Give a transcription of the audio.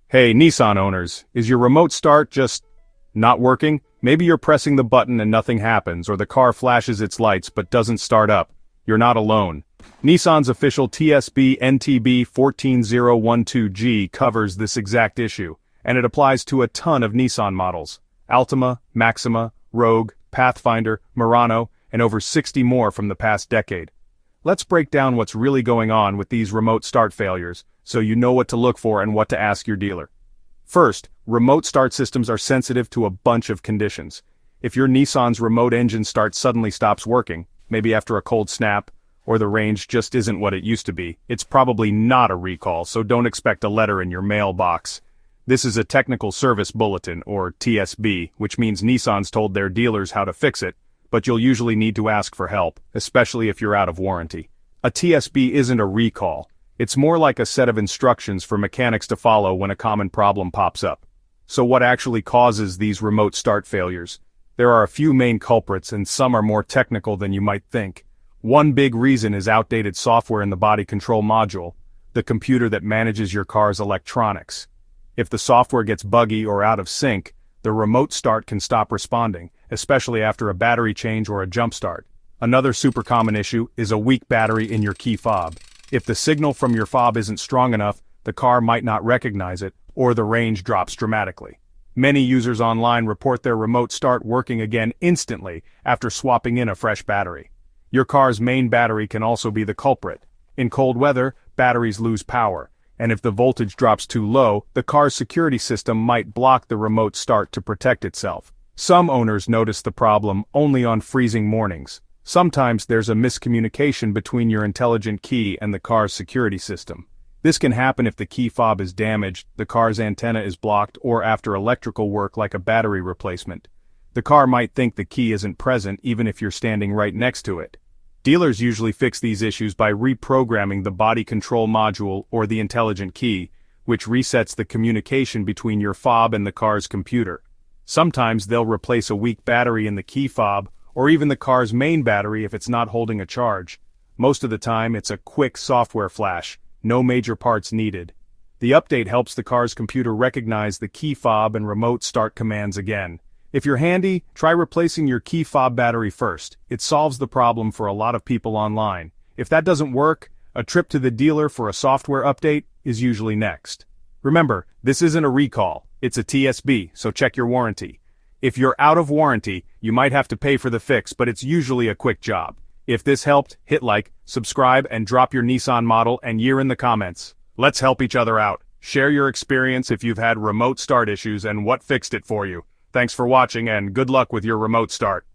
Hey, Nissan owners, is your remote start just not working? Maybe you're pressing the button and nothing happens, or the car flashes its lights but doesn't start up. You're not alone. Nissan's official TSB NTB14-012G covers this exact issue, and it applies to a ton of Nissan models. Altima, Maxima, Rogue, Pathfinder, Murano, and over 60 more from the past decade. Let's break down what's really going on with these remote start failures, so you know what to look for and what to ask your dealer. First, remote start systems are sensitive to a bunch of conditions. If your Nissan's remote engine start suddenly stops working, maybe after a cold snap, or the range just isn't what it used to be, it's probably not a recall, so don't expect a letter in your mailbox. This is a Technical Service Bulletin, or TSB, which means Nissan's told their dealers how to fix it, but you'll usually need to ask for help, especially if you're out of warranty. A TSB isn't a recall. It's more like a set of instructions for mechanics to follow when a common problem pops up. So what actually causes these remote start failures? There are a few main culprits, and some are more technical than you might think. One big reason is outdated software in the body control module, the computer that manages your car's electronics. If the software gets buggy or out of sync, the remote start can stop responding, especially after a battery change or a jump start. Another super common issue is a weak battery in your key fob. If the signal from your fob isn't strong enough, the car might not recognize it, or the range drops dramatically. Many users online report their remote start working again instantly after swapping in a fresh battery. Your car's main battery can also be the culprit. In cold weather, batteries lose power, and if the voltage drops too low, the car's security system might block the remote start to protect itself. Some owners notice the problem only on freezing mornings. Sometimes there's a miscommunication between your intelligent key and the car's security system. This can happen if the key fob is damaged, the car's antenna is blocked, or after electrical work like a battery replacement. The car might think the key isn't present even if you're standing right next to it. Dealers usually fix these issues by reprogramming the body control module or the intelligent key, which resets the communication between your fob and the car's computer. Sometimes they'll replace a weak battery in the key fob, or even the car's main battery if it's not holding a charge. Most of the time it's a quick software flash, no major parts needed. The update helps the car's computer recognize the key fob and remote start commands again. If you're handy, try replacing your key fob battery first. It solves the problem for a lot of people online. If that doesn't work, a trip to the dealer for a software update is usually next. Remember, this isn't a recall, it's a TSB, so check your warranty. If you're out of warranty, you might have to pay for the fix, but it's usually a quick job. If this helped, hit like, subscribe, and drop your Nissan model and year in the comments. Let's help each other out. Share your experience if you've had remote start issues and what fixed it for you. Thanks for watching and good luck with your remote start.